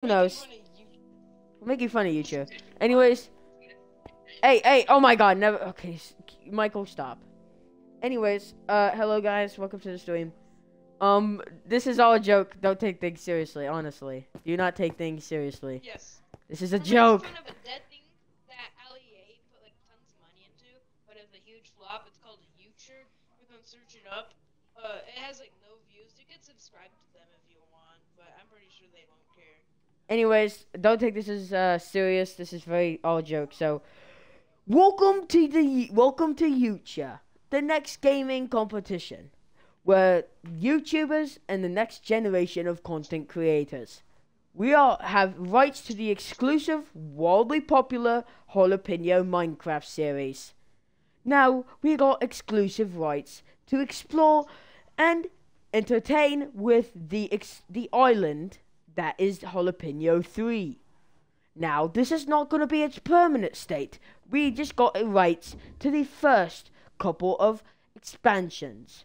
Who knows? We're making fun of you, Uture. Anyways, hey, oh my God, never. Okay, Michael, stop. Anyways, hello guys, welcome to the stream. This is all a joke. Don't take things seriously, honestly. Do not take things seriously. Yes. This is a joke. Kind of a dead thing that Ali put like tons of money into, but it's a huge flop. It's called Uture. You can search it up. It has like no views. You can subscribe to them if you want, but I'm pretty sure they won't care. Anyways, don't take this as serious. This is very all joke. So, welcome to Uture, the next gaming competition, where YouTubers and the next generation of content creators. We all have rights to the exclusive, wildly popular Jalapeno Minecraft series. Now, we got exclusive rights to explore and entertain with the island that is Jalapeno 3. Now, this is not going to be its permanent state. We just got rights to the first couple of expansions.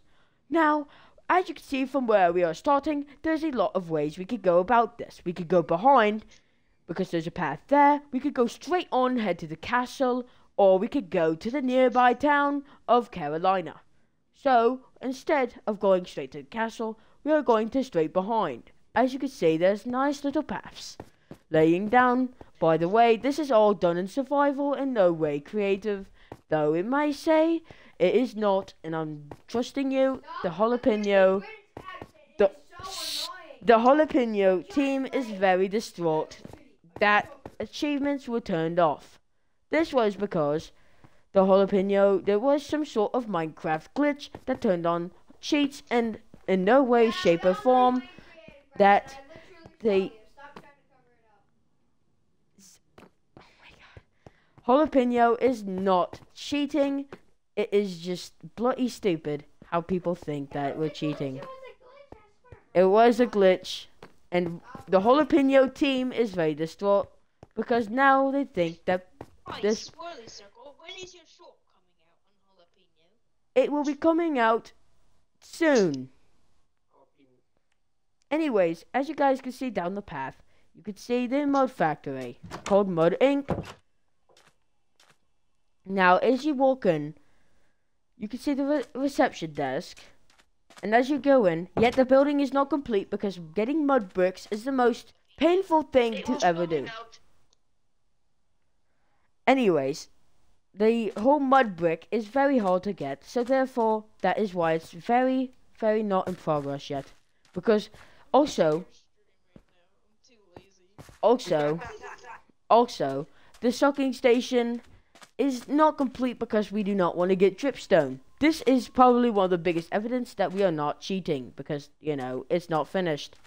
Now, as you can see from where we are starting, there's a lot of ways we could go about this. We could go behind, because there's a path there. We could go straight on, head to the castle, or we could go to the nearby town of Carolina. So, instead of going straight to the castle, we are going to straight behind. As you can see, there's nice little paths laying down. By the way, this is all done in survival and no way creative, though it may say it is not, and I'm trusting you. The Jalapeno team is very distraught that achievements were turned off. This was because there was some sort of Minecraft glitch that turned on cheats, and in no way, shape, or form that they. Oh my God. Jalapeno is not cheating. It is just bloody stupid how people think that we're cheating. It was a glitch, and the Jalapeno team is very distraught because now they think that this. Swirly circle. When is your short coming out on Jalapeno? It will be coming out soon. Anyways, as you guys can see down the path, you can see the mud factory called Mud Inc. Now, as you walk in, you can see the reception desk. And as you go in, yet the building is not complete because getting mud bricks is the most painful thing to ever do. Anyways, the whole mud brick is very hard to get, so therefore that is why it's very, very not in progress yet. Because also, the sucking station is not complete because we do not want to get dripstone. This is probably one of the biggest evidence that we are not cheating because, you know, it's not finished.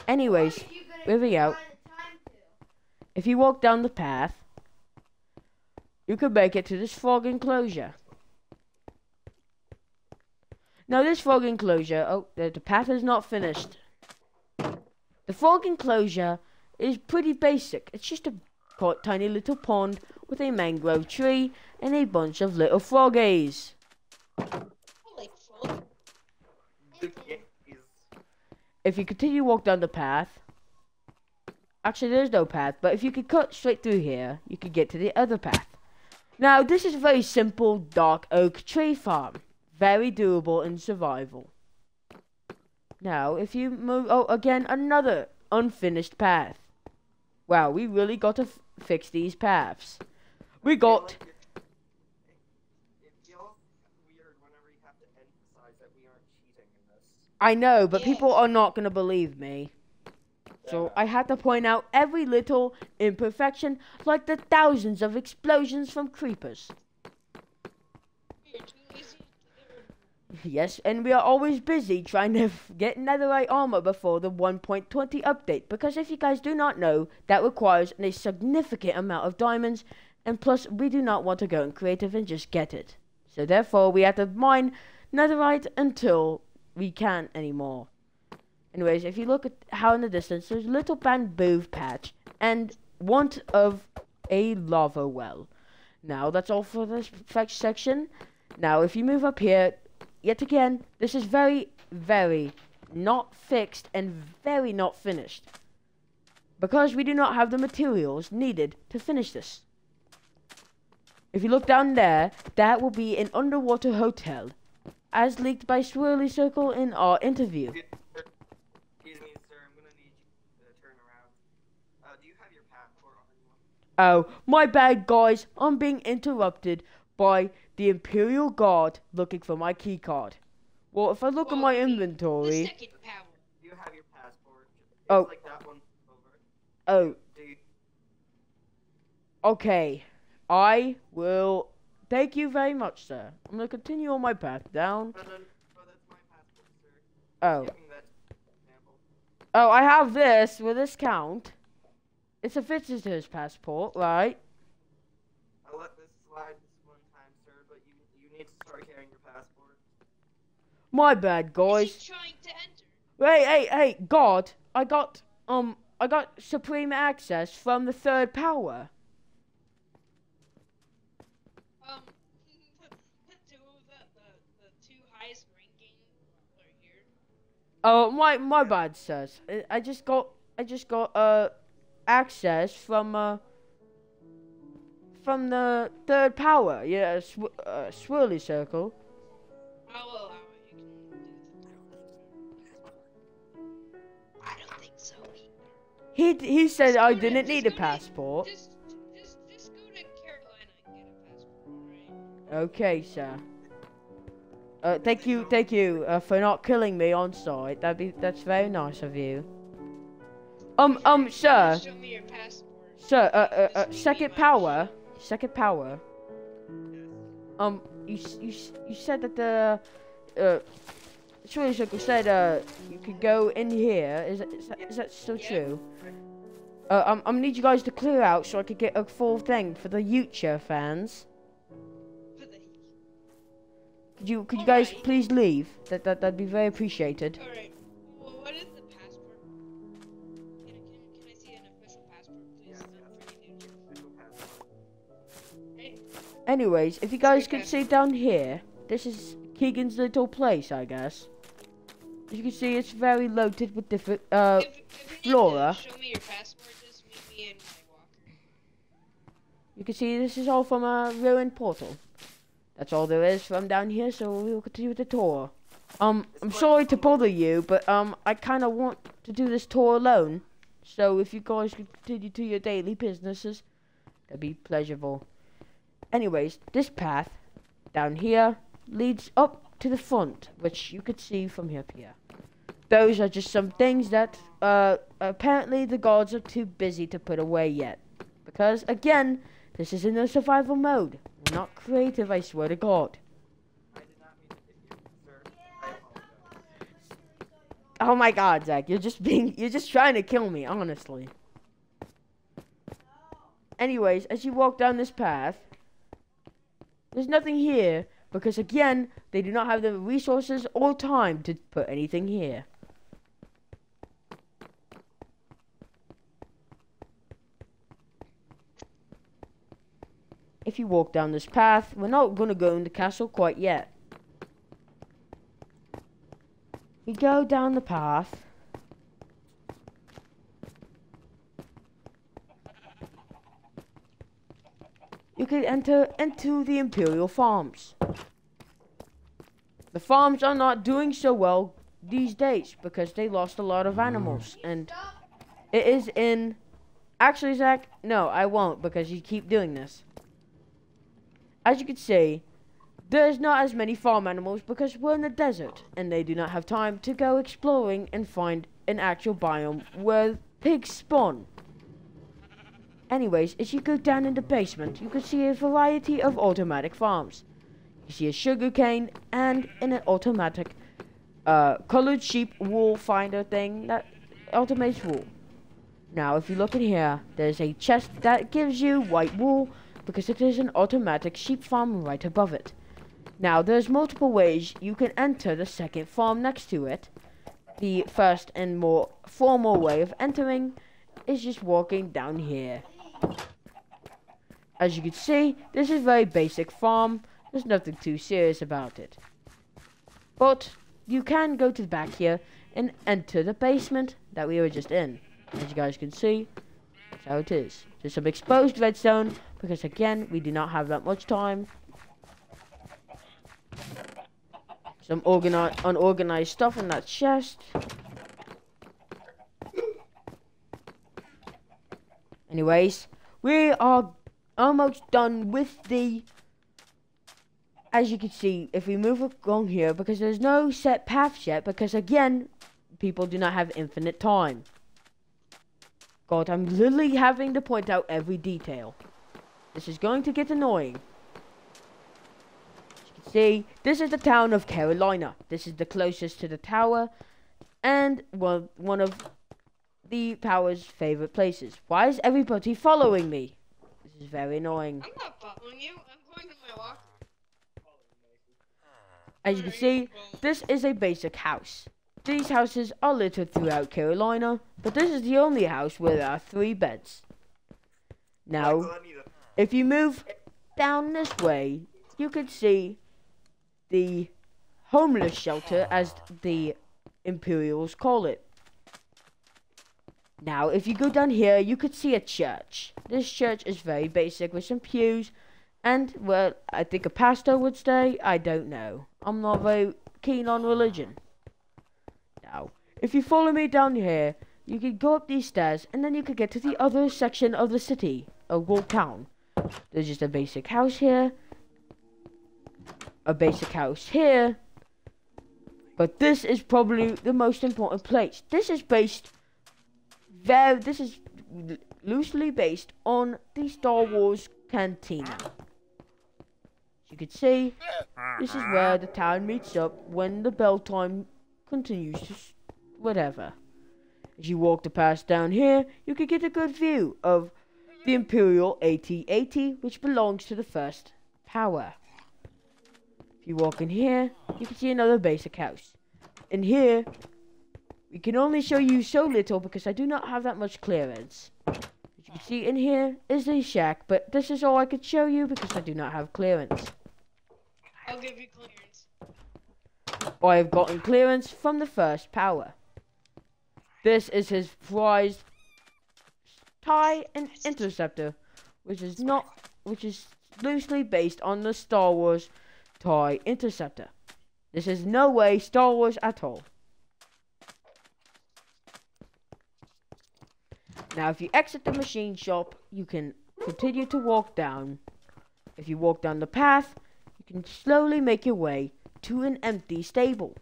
Anyways, moving out. If you walk down the path, you could make it to this frog enclosure. Now this frog enclosure, the path is not finished. The frog enclosure is pretty basic. It's just a tiny little pond with a mangrove tree and a bunch of little froggies. If you continue to walk down the path, actually there's no path, but if you could cut straight through here, you could get to the other path. Now this is a very simple dark oak tree farm. Very doable in survival. Now, if you move... Oh, again, another unfinished path. Wow, we really got to fix these paths. We got... It feels weird whenever you have to emphasize that we aren't cheating in this. I know, but people are not going to believe me. So I had to point out every little imperfection, like the thousands of explosions from creepers. Yes, and we are always busy trying to get netherite armor before the 1.20 update, because if you guys do not know, that requires a significant amount of diamonds, and plus we do not want to go in creative and just get it. So therefore we have to mine netherite until we can't anymore. Anyways, if you look at how in the distance, there's a little bamboo patch and want of a lava well. Now that's all for this section. Now if you move up here, yet again, this is very, very not fixed and very not finished. Because we do not have the materials needed to finish this. If you look down there, that will be an underwater hotel, as leaked by Swirly Circle in our interview. Excuse me, sir. I'm gonna need you to turn around. Do you have your passport on you? Oh, my bad, guys. I'm being interrupted by the Imperial Guard looking for my key card. Well, if I look at my The inventory... second power. You have your passport. It's Oh. like that one over. Oh, Do you... okay. I will... Thank you very much, sir. I'm going to continue on my path down. No, that's my passport, sir. Oh. Giving that example. Oh, I have this. Will this count? It's a visitor's passport, right? I'll let this slide this one time, sir, but you need to start carrying your passport. My bad, guys. Is he trying to enter? Hey, God. I got supreme access from the third power. The two highest ranking are here. Oh, my bad, sirs. I just got access from the third power. Yeah, Swirly Circle. I will allow it. You can do it. I don't think so. He said Just I go to- didn't just need a go to- passport. Just go to Carolina and get a passport, alright? Okay, sir. Thank you for not killing me on sight. That's very nice of you. Sir, Show me your passport. sir, second power. You said that the Swirly Circle said you could go in here. Is that still Yeah. true? I need you guys to clear out so I could get a full thing for the Uture fans. Could you guys Alright. please leave? That'd be very appreciated. Alright. Well, what is the passport? Can I see an official passport, please? Yes, For the future. Official passport. Right? Anyways, if you guys Okay. can see down here, this is Keegan's little place, I guess. As you can see, it's very loaded with different If you flora. need to show me your passport, just meet me in my walker. You can see this is all from a ruined portal. That's all there is from down here, so we'll continue with the tour. I'm sorry to bother you, but I kind of want to do this tour alone. So if you guys could continue to your daily businesses, that'd be pleasurable. Anyways, this path down here leads up to the front, which you could see from here. Those are just some things that apparently the guards are too busy to put away yet. Because again, this is in a survival mode. We're not creative, I swear to God. I did not mean to hit you, sir. I apologize. Oh my God, Zach, you're just trying to kill me, honestly. Anyways, as you walk down this path, there's nothing here because again, they do not have the resources or time to put anything here. If you walk down this path, we're not gonna go in the castle quite yet. We go down the path. You can enter into the Imperial Farms. The farms are not doing so well these days because they lost a lot of animals, and it is in... Actually, Zach, no, I won't because you keep doing this. As you can see, there's not as many farm animals because we're in the desert, and they do not have time to go exploring and find an actual biome where pigs spawn. Anyways, as you go down in the basement, you can see a variety of automatic farms. You see a sugarcane and an automatic colored sheep wool finder thing that automates wool. Now, if you look in here, there's a chest that gives you white wool because it is an automatic sheep farm right above it. Now, there's multiple ways you can enter the second farm next to it. The first and more formal way of entering is just walking down here. As you can see, this is a very basic farm. There's nothing too serious about it. But you can go to the back here and enter the basement that we were just in. As you guys can see, that's how it is. There's some exposed redstone because again, we do not have that much time. Some unorganized stuff in that chest. Anyways, we are almost done with the... As you can see, if we move along here, because there's no set paths yet, because again, people do not have infinite time. God, I'm literally having to point out every detail. This is going to get annoying. As you can see, this is the town of Carolina. This is the closest to the tower, and well, one of the tower's favorite places. Why is everybody following me? This is very annoying. I'm not following you. I'm going to my walk. As you can see, this is a basic house. These houses are littered throughout Carolina, but this is the only house where there are 3 beds. Now, if you move down this way, you can see the homeless shelter, as the Imperials call it. Now, if you go down here, you could see a church. This church is very basic with some pews and, well, I think a pastor would stay. I don't know. I'm not very keen on religion. Now, if you follow me down here, you can go up these stairs and then you can get to the other section of the city, a walled town. There's just a basic house here, a basic house here, but this is probably the most important place. This is loosely based on the Star Wars cantina. As you can see, this is where the town meets up when the bell time continues to whatever. As you walk the path down here, you can get a good view of the Imperial AT-80, which belongs to the first tower. If you walk in here, you can see another basic house. In here, we can only show you so little because I do not have that much clearance. As you can see in here is a shack, but this is all I could show you because I do not have clearance. I'll give you clearance. I have gotten clearance from the first power. This is his prized TIE and Interceptor, which is loosely based on the Star Wars TIE Interceptor. This is no way Star Wars at all. Now, if you exit the machine shop, you can continue to walk down. If you walk down the path, you can slowly make your way to an empty stable.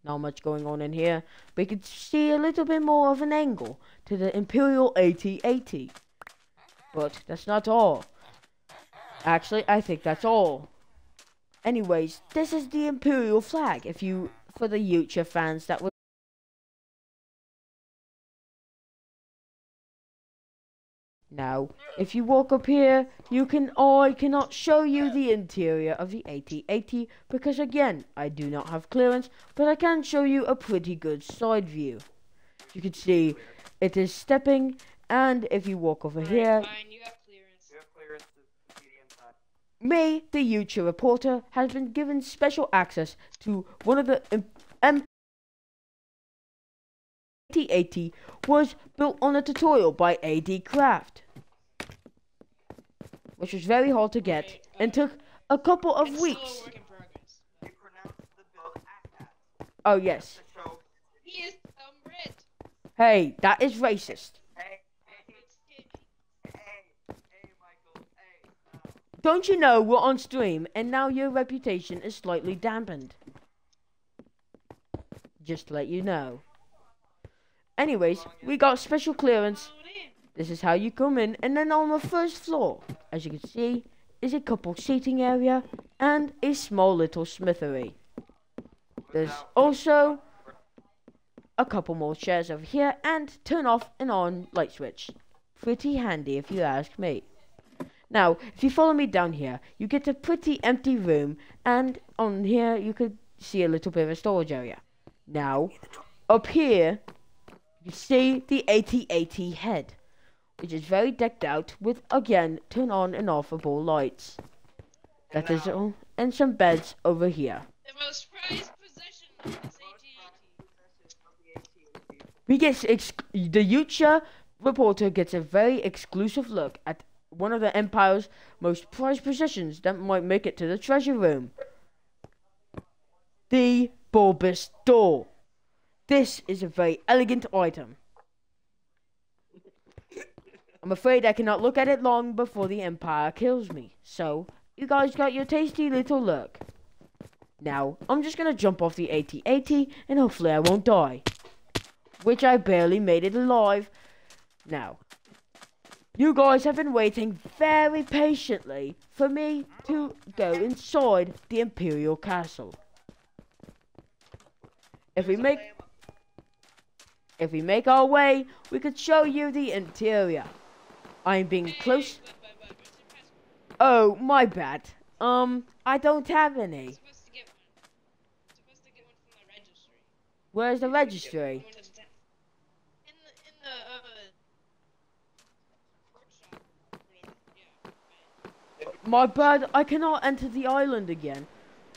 Not much going on in here, but you can see a little bit more of an angle to the Imperial AT-80. But that's not all. Actually, I think that's all. Anyways, this is the Imperial flag. For the Uture fans that would. Now, if you walk up here, I cannot show you the interior of the AT-80 because again, I do not have clearance, but I can show you a pretty good side view. You can see it is stepping, and if you walk over here, Fine, you have clearance. You have clearance to see the inside. me, the Uture reporter, has been given special access to one of the AT-80 was built on a tutorial by AD Craft, which was very hard to get and took a couple of It's weeks. still a work in progress. You pronounce the bill AT-AT. Oh yes. The show. He is Brit. Hey, that is racist. Hey, It's skinny. Michael, hey. Don't you know we're on stream and now your reputation is slightly dampened? Just to let you know. Anyways, we got special clearance. Load in. This is how you come in, and then on the first floor, as you can see, is a couple seating area and a small little smithery. There's also a couple more chairs over here and turn off and on light switch. Pretty handy if you ask me. Now, if you follow me down here, you get a pretty empty room, and on here you could see a little bit of a storage area. Now, up here, you see the AT-80 head, which is very decked out with, again, turn on and offable lights. That is all, and some beds over here. The most prized possession of this AT-AT. We get the Uture reporter gets a very exclusive look at one of the Empire's most prized possessions that might make it to the treasure room. The bulbous door. This is a very elegant item. I'm afraid I cannot look at it long before the Empire kills me. So, you guys got your tasty little look. Now, I'm just gonna jump off the AT-AT and hopefully I won't die. Which I barely made it alive. Now, you guys have been waiting very patiently for me to go inside the Imperial Castle. If we make our way, we could show you the interior. I'm being close. Oh, my bad. I don't have any. Supposed to get one. Supposed to get one from the registry. Where's the registry? In the workshop. Yeah. My bad, I cannot enter the island again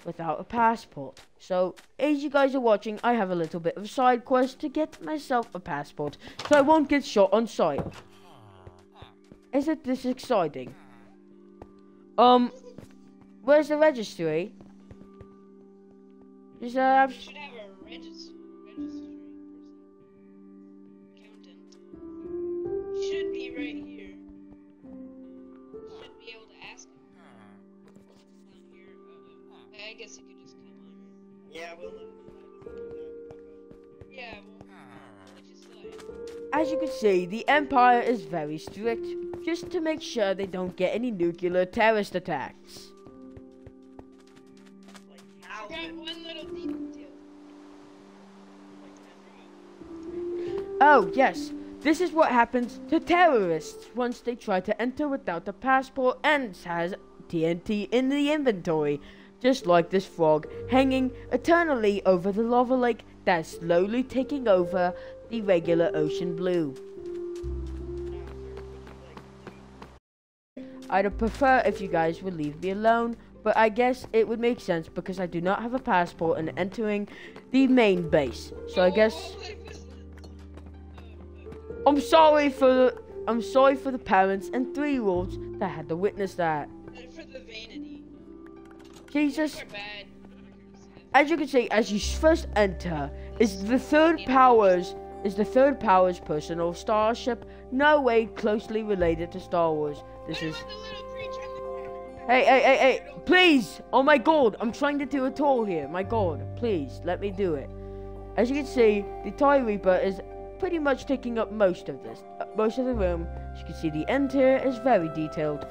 without a passport. So, as you guys are watching, I have a little bit of a side quest to get myself a passport so I won't get shot on sight. Isn't this exciting? Where's the registry? Is You should have a registry person. Accountant. Should be right here. Should be able to ask him. Not here. I guess you could just come on. Yeah, we'll live. Yeah, well, let you slide. As you can see, the Empire is very strict, just to make sure they don't get any nuclear terrorist attacks. Like I how? got one little detail. Oh, yes. This is what happens to terrorists once they try to enter without a passport and has TNT in the inventory. Just like this frog hanging eternally over the lava lake that's slowly taking over the regular ocean blue. I'd prefer if you guys would leave me alone, but I guess it would make sense because I do not have a passport and entering the main base. So I guess I'm sorry for the parents and 3-year-olds that had to witness that. For the vanity. Jesus. For bad. As you can see, as you first enter, is the third powers personal starship, no way closely related to Star Wars. This is. What about the little creature in the corner? Hey, please! Oh my god, I'm trying to do a tour here. My god, please, let me do it. As you can see, the TIE Reaper is pretty much taking up most of the room. As you can see, the interior is very detailed.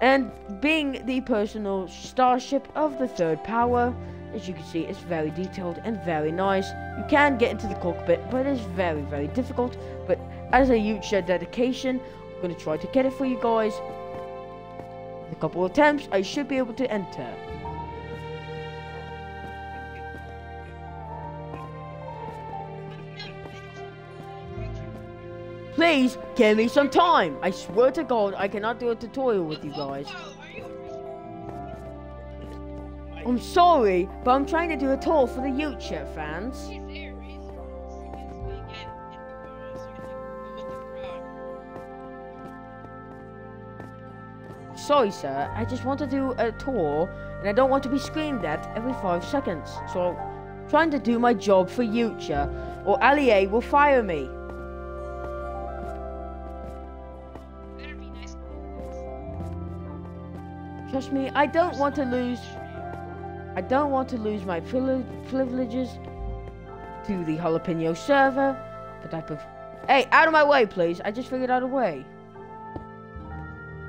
And being the personal starship of the third power, as you can see, it's very detailed and very nice. You can get into the cockpit, but it is very, very difficult. But as a Uture dedication, I'm going to try to get it for you guys. In a couple of attempts, I should be able to enter. Please, give me some time. I swear to God, I cannot do a tutorial with you guys. I'm sorry, but I'm trying to do a tour for the Uture fans. Sorry, sir. I just want to do a tour, and I don't want to be screamed at every 5 seconds. So I'm trying to do my job for Uture, or Allier will fire me. Trust me, I don't want to lose my privileges to the Jalapeno server, but Hey, out of my way, please. I just figured out a way.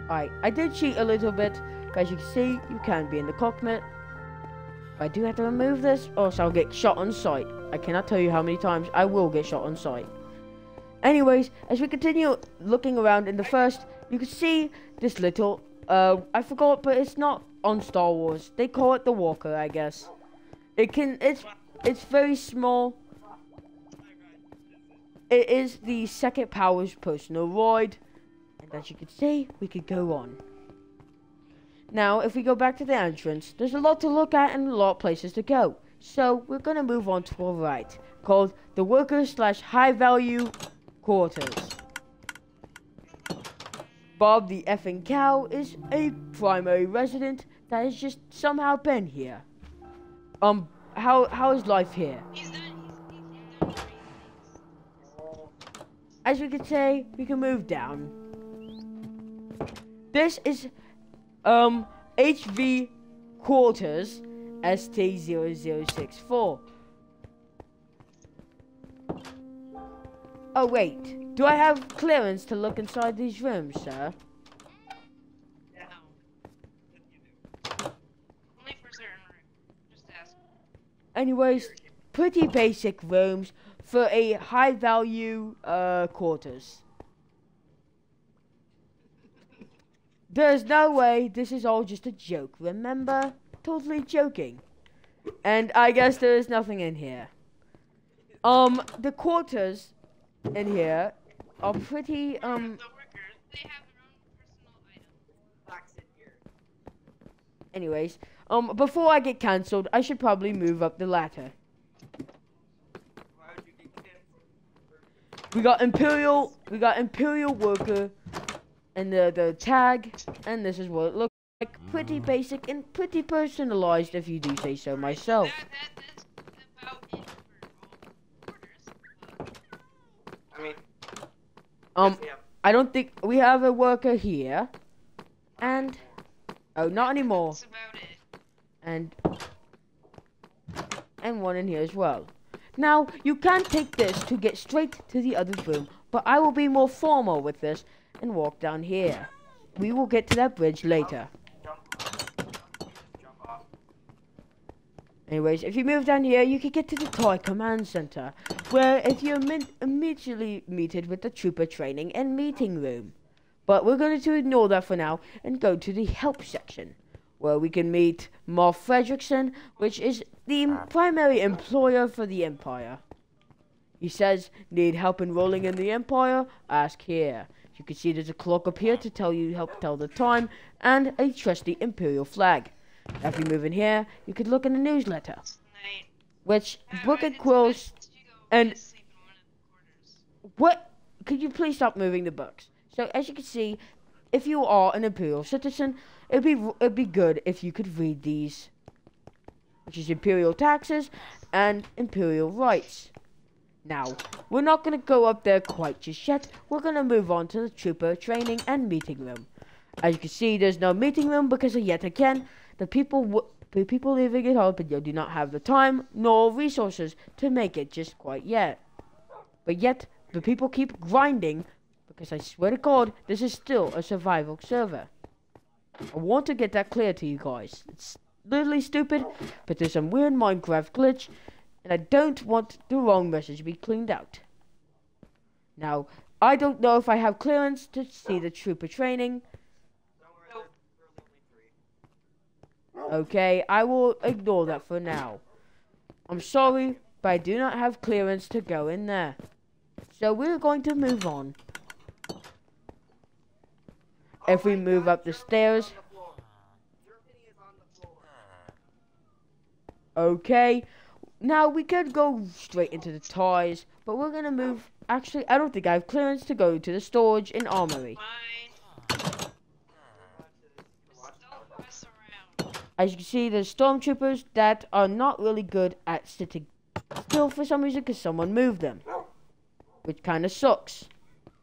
Alright, I did cheat a little bit, but as you can see, you can be in the cockpit. But I do have to remove this, or else I'll get shot on sight. I cannot tell you how many times I will get shot on sight. Anyways, as we continue looking around in the first, you can see this little, I forgot, but it's not on Star Wars. They call it the Walker, I guess. It's very small. It is the second power's personal ride. And as you can see, we could go on. Now, if we go back to the entrance, there's a lot to look at and a lot of places to go. So, we're gonna move on to our right, called the workers / high value quarters. Bob the effing cow is a primary resident that has just somehow been here. How is life here? He's done As we could say, we can move down. This is HV quarters ST0064. Oh wait, do I have clearance to look inside these rooms, sir? only for certain rooms. Just ask. Anyways, pretty basic rooms for a high value quarters. There's no way this is all just a joke, remember? Totally joking. And I guess there is nothing in here. The quarters in here are pretty, The workers, they have their own personal items. Box in here. anyways, before I get cancelled, I should probably move up the ladder. Why would you get canceled? We got Imperial worker, and the tag, and this is what it looks like. Pretty basic and pretty personalized, if you do say so myself. That's about it for all orders. I mean, yeah. I don't think we have a worker here, and not anymore, That's about it. and one in here as well. Now you can take this to get straight to the other room, but I will be more formal with this and walk down here. We will get to that bridge later. Jump off. Anyways, if you move down here, you can get to the toy command center, where if you're immediately meted with the trooper training and meeting room. But we're going to ignore that for now and go to the help section, where we can meet Moff Fredrickson, which is the primary employer for the Empire. He says, need help enrolling in the Empire? Ask here. You can see there's a clock up here to help tell the time, and a trusty Imperial flag. If you move in here, you could look in the newsletter, Tonight. which Book and It's Quills best you go and- to sleep in one of the quarters. What? Could you please stop moving the books? So as you can see, if you are an Imperial citizen, it'd be good if you could read these, which is Imperial taxes and Imperial rights. Now, we're not going to go up there quite just yet. We're going to move on to the trooper training and meeting room. As you can see, there's no meeting room because yet again, the people living at Jalapeno do not have the time nor resources to make it just quite yet. But yet, the people keep grinding because I swear to God, this is still a survival server. I want to get that clear to you guys. It's literally stupid, but there's some weird Minecraft glitch, and I don't want the wrong message to be cleaned out. Now, I don't know if I have clearance to see the trooper training. Don't worry, there's only 3. Okay, I will ignore that for now. I'm sorry, but I do not have clearance to go in there. So we're going to move on. If we move up the stairs, okay. Now we could go straight into the toys, but we're gonna move. Actually, I don't think I have clearance to go to the storage and armory. Fine. Just don't mess around. As you can see, there's stormtroopers that are not really good at sitting still for some reason because someone moved them, which kind of sucks.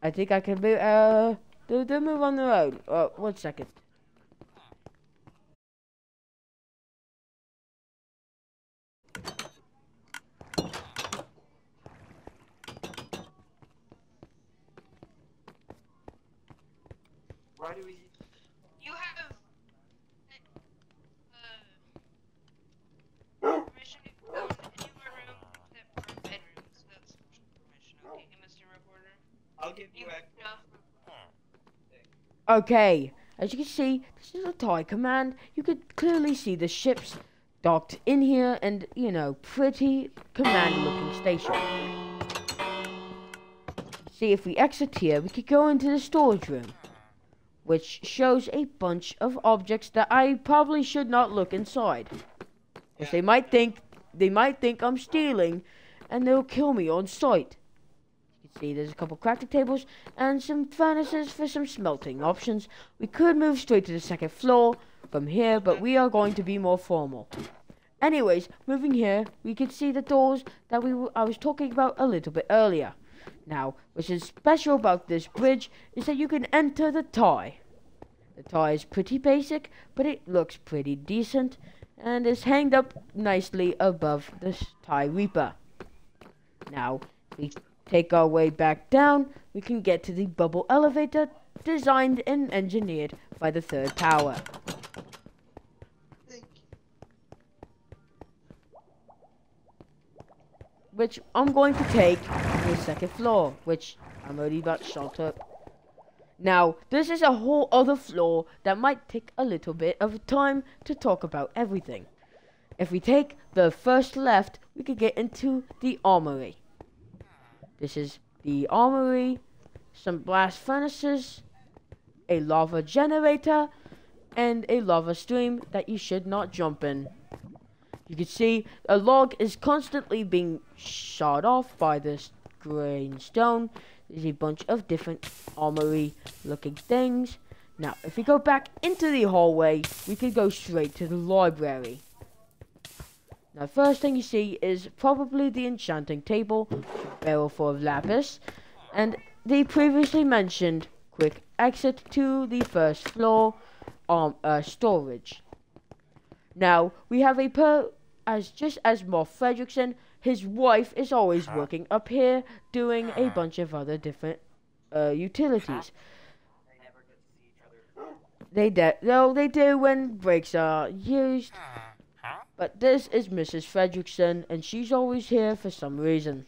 I think I can move. They'll move on their own. 1 second. Why do we? You have permission to go into any of our rooms except for bedrooms. That's permission. Okay, Mr. Reporter. I'll give you You a. no. Okay, as you can see, this is a toy command. You could clearly see the ships docked in here and, you know, pretty command-looking station. See, if we exit here, we could go into the storage room, which shows a bunch of objects that I probably should not look inside. Because they might think I'm stealing, and they'll kill me on sight. You can see there's a couple crafting tables and some furnaces for some smelting options. We could move straight to the second floor from here, but we are going to be more formal. Anyways, moving here, we can see the doors that I was talking about a little bit earlier. Now, what is special about this bridge is that you can enter the tie. The tie is pretty basic, but it looks pretty decent and is hanged up nicely above the tie reaper. Now, if we take our way back down, we can get to the bubble elevator designed and engineered by the third tower. Which I'm going to take to the second floor, which I'm already about to shut up. Now, this is a whole other floor that might take a little bit of time to talk about everything. If we take the first left, we could get into the armory. This is the armory, some blast furnaces, a lava generator, and a lava stream that you should not jump in. You can see a log is constantly being shot off by this green stone. There's a bunch of different armory looking things. Now, if we go back into the hallway, we can go straight to the library. Now, first thing you see is probably the enchanting table, barrel full of lapis, and the previously mentioned quick exit to the first floor storage. Now, we have just as Moff Fredrickson, his wife is always working up here, doing a bunch of other different utilities. They never get to see each other. They do when breaks are used. But this is Mrs. Fredrickson, and she's always here for some reason.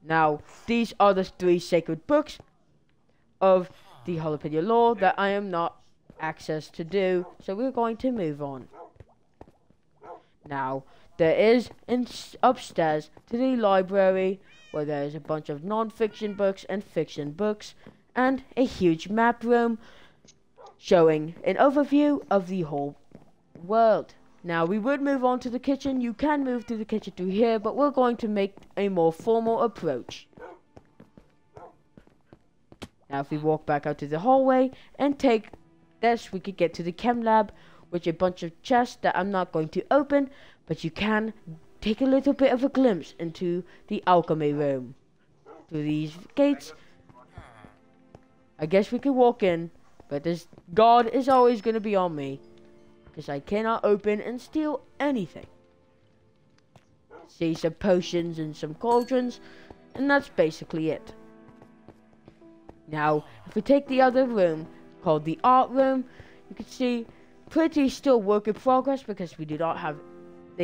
Now, these are the 3 sacred books of the Jalapeno lore that I am not access to do, so we're going to move on. Now, there is upstairs to the library where there is a bunch of non-fiction books and fiction books and a huge map room showing an overview of the whole world. Now, we would move on to the kitchen. You can move to the kitchen through here, but we're going to make a more formal approach. Now, if we walk back out to the hallway and take this, we could get to the chem lab, with a bunch of chests that I'm not going to open, but you can take a little bit of a glimpse into the alchemy room. Through these gates, I guess we could walk in, but this guard is always going to be on me, because I cannot open and steal anything. See some potions and some cauldrons, and that's basically it. Now, if we take the other room, called the art room, you can see pretty still work in progress because they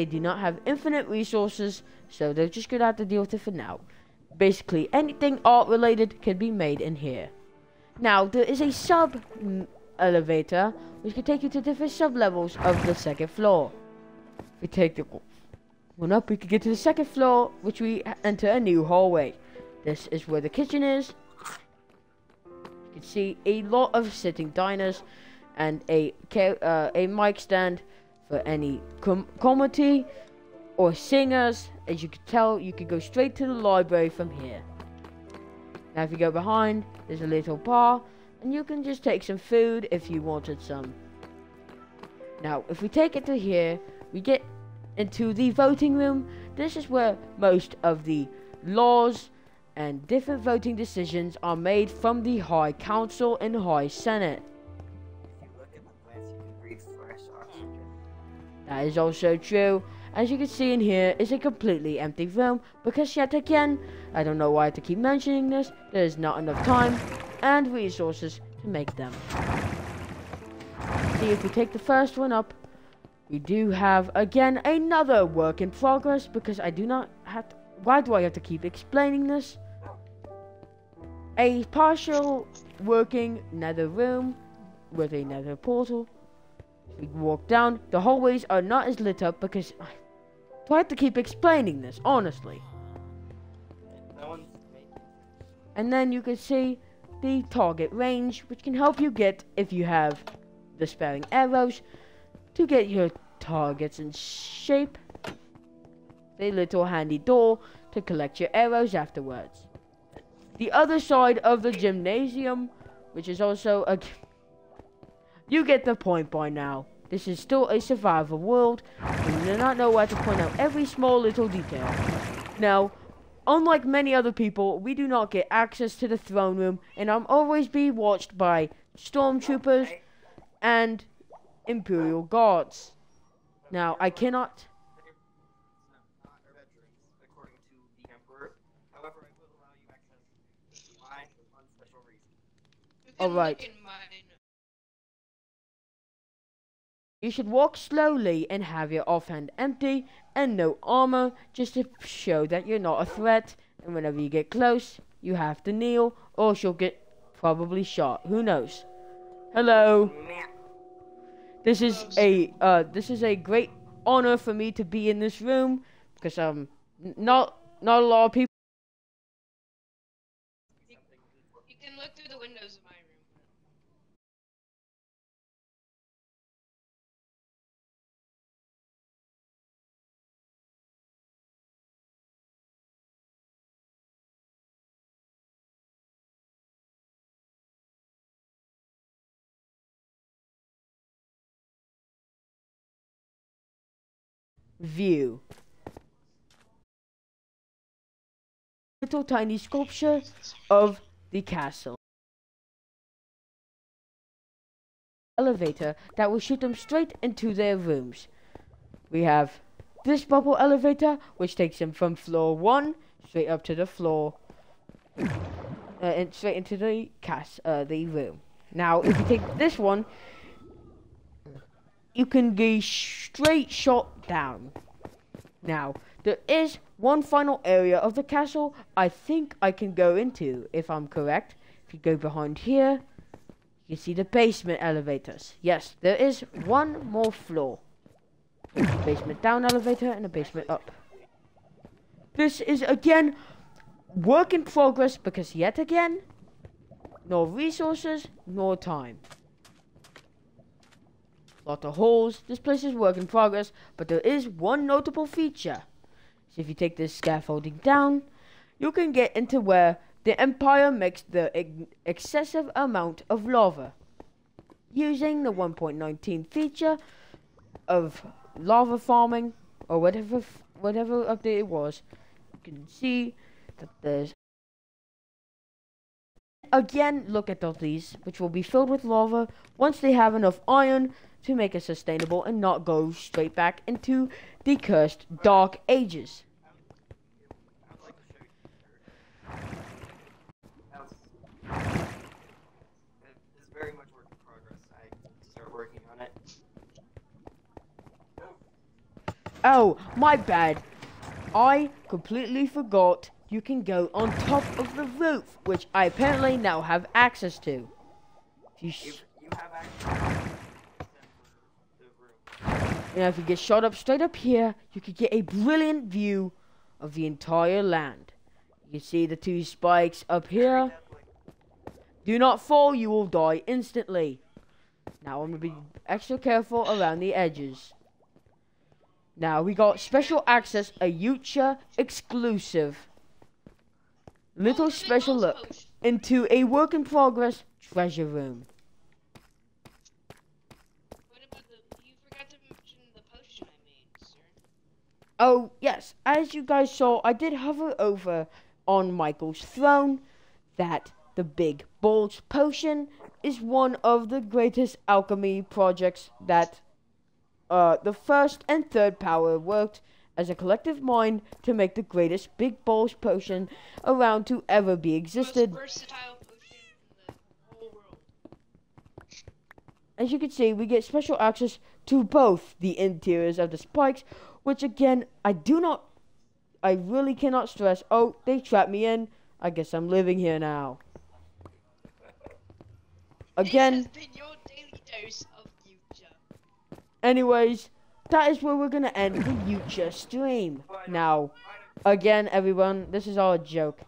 do not have infinite resources, so they're just gonna have to deal with it for now. Basically, anything art related can be made in here. Now, there is a sub elevator which can take you to different sub levels of the second floor. If we take the one up, we can get to the second floor, which we enter a new hallway. This is where the kitchen is. You can see a lot of sitting diners and a mic stand for any comedy or singers. As you can tell, you can go straight to the library from here. Now if you go behind, there's a little bar, and you can just take some food if you wanted some. Now if we take it to here, we get into the voting room. This is where most of the laws and different voting decisions are made from the High Council and High Senate. If you look at the plants, you can breathe fresh oxygen. That is also true. As you can see in here is a completely empty room because yet again, I don't know why I have to keep mentioning this, there is not enough time and resources to make them. See, if we take the first one up, we do have again another work in progress because I do not have to, why do I have to keep explaining this? A partial working nether room with a nether portal. We can walk down. The hallways are not as lit up because do I have to keep explaining this? Honestly. No one's making. And then you can see the target range, which can help you get, if you have the sparing arrows, to get your targets in shape. The little handy door to collect your arrows afterwards. The other side of the gymnasium, which is also a... You get the point by now. This is still a survival world, and you do not know where to point out every small little detail. Now, unlike many other people, we do not get access to the throne room, and I'm always being watched by stormtroopers and Imperial guards. Now, I cannot... Not our bedrooms, according to the Emperor. However, I will allow you access to mine on special reason. You can Alright. look in mine. You should walk slowly and have your offhand empty and no armor, just to show that you're not a threat. And whenever you get close, you have to kneel, or she'll get probably shot. Who knows? Hello. This is a great honor for me to be in this room, because not a lot of people. You can look through the windows of my room. View. Little tiny sculpture of the castle. Elevator that will shoot them straight into their rooms. We have this bubble elevator, which takes them from floor 1 straight up to the floor, and straight into the the room. Now, if you take this one, you can go straight shot down. Now, there is one final area of the castle I think I can go into, if I'm correct. If you go behind here, you can see the basement elevators. Yes, there is one more floor. Basement down elevator and a basement up. This is again work in progress, because yet again, no resources, nor time. Lot of holes. This place is work in progress, but there is one notable feature. So if you take this scaffolding down, you can get into where the Empire makes the excessive amount of lava. Using the 1.19 feature of lava farming, or whatever update it was, you can see that there's... Again, look at all these, which will be filled with lava once they have enough iron to make it sustainable and not go straight back into the cursed dark ages. I would like to show you the It is very much work in progress. I need to start working on it. Oh, my bad. I completely forgot you can go on top of the roof, which I apparently now have access to. You have access to the room. Now, if you get shot up straight up here, you could get a brilliant view of the entire land. You can see the two spikes up here. Do not fall, you will die instantly. Now, I'm going to be extra careful around the edges. Now, we got special access, a Uture exclusive. Little special look into a work in progress treasure room. What about you forgot to mention the potion I made, sir. Oh, yes. As you guys saw, I did hover over on Michael's throne that the Big Bulge Potion is one of the greatest alchemy projects that the first and third power worked as a collective mind to make the greatest Big Bulge Potion around to ever be existed. Most versatile potion in the whole world. As you can see, we get special access to both the interiors of the spikes, which again, I really cannot stress. Oh, they trapped me in. I guess I'm living here now. Again, This has been your daily dose of Uture. anyways, that is where we're gonna end the Uture stream. Now, again, everyone, this is all a joke.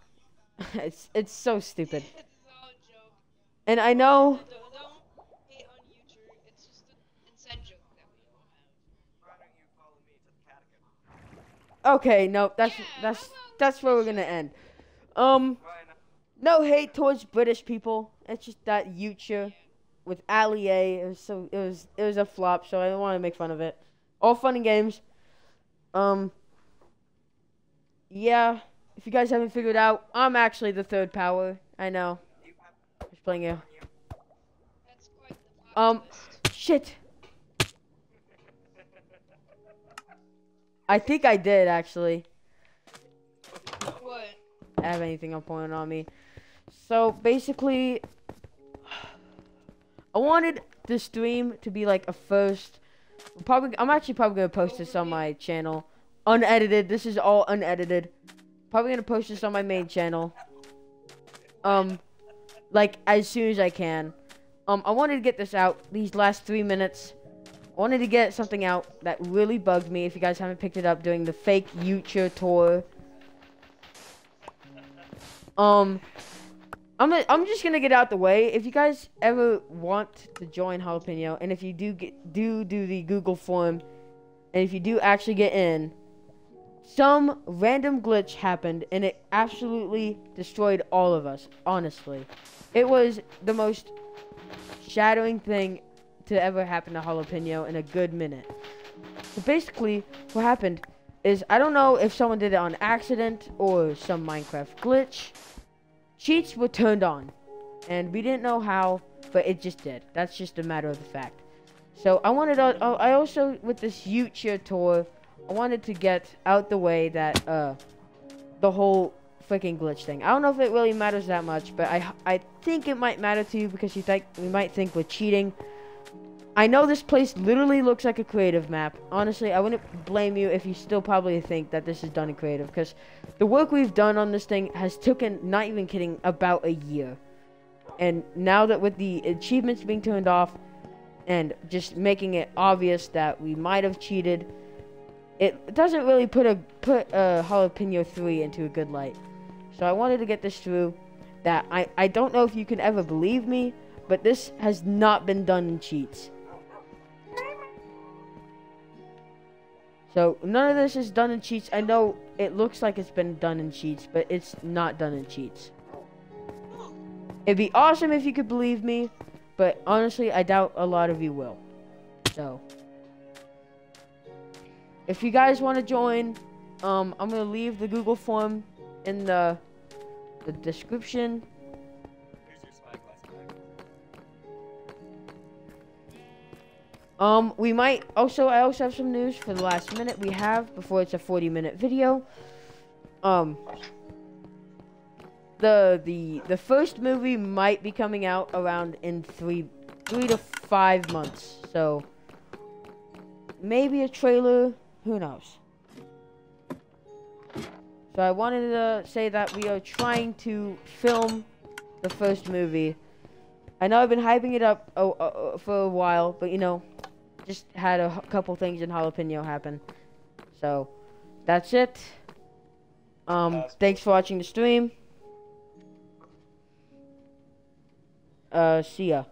It's so stupid. It's all a joke. And I know. Don't hate on Uture. It's just an inside joke that we all have. Why don't you follow me to the catechism? Okay, no, that's Yeah, that's how about that's we where we're finish gonna it? end. Why not? No hate towards British people. It's just that Uture Yeah. with Ali A. It was a flop, so I don't want to make fun of it. All fun and games. Um, yeah. If you guys haven't figured out, I'm actually the third power. I know. Do you have Just playing you. on you? That's quite the plot Um, twist. shit. I think I did actually What? have anything I'm pointing on me. So basically, I wanted the stream to be like a first. I'm actually probably gonna post this on my channel, unedited. This is all unedited. Probably gonna post this on my main channel. Like as soon as I can. I wanted to get this out these last 3 minutes. I wanted to get something out that really bugged me. If you guys haven't picked it up, doing the fake Uture tour. I'm just gonna get out the way. If you guys ever want to join Jalapeno, and if you do the Google form, and if you do actually get in, some random glitch happened, and it absolutely destroyed all of us. Honestly, it was the most shattering thing to ever happen to Jalapeno in a good minute. So basically, what happened is I don't know if someone did it on accident or some Minecraft glitch. Cheats were turned on, and we didn't know how, but it just did. That's just a matter of the fact. So I also, with this Uture tour, I wanted to get out the way that, the whole freaking glitch thing. I don't know if it really matters that much, but I think it might matter to you because you might think we're cheating. I know this place literally looks like a creative map. Honestly, I wouldn't blame you if you still probably think that this is done in creative, because the work we've done on this thing has taken, not even kidding, about a year. And now that with the achievements being turned off and just making it obvious that we might have cheated, it doesn't really put Jalapeno 3 into a good light. So I wanted to get this through, that I don't know if you can ever believe me, but this has not been done in cheats. So none of this is done in cheats. I know it looks like it's been done in cheats, but it's not done in cheats. It'd be awesome if you could believe me, but honestly, I doubt a lot of you will. So if you guys want to join, I'm gonna leave the Google form in the description. Here's your spyglass back. We might also, I also have some news for the last minute we have before it's a 40-minute video. The first movie might be coming out around in 3 to 5 months. So maybe a trailer, who knows. So I wanted to say that we are trying to film the first movie. I know I've been hyping it up for a while, but you know, just had a couple things in Jalapeno happen. So that's it. Thanks for watching the stream. See ya.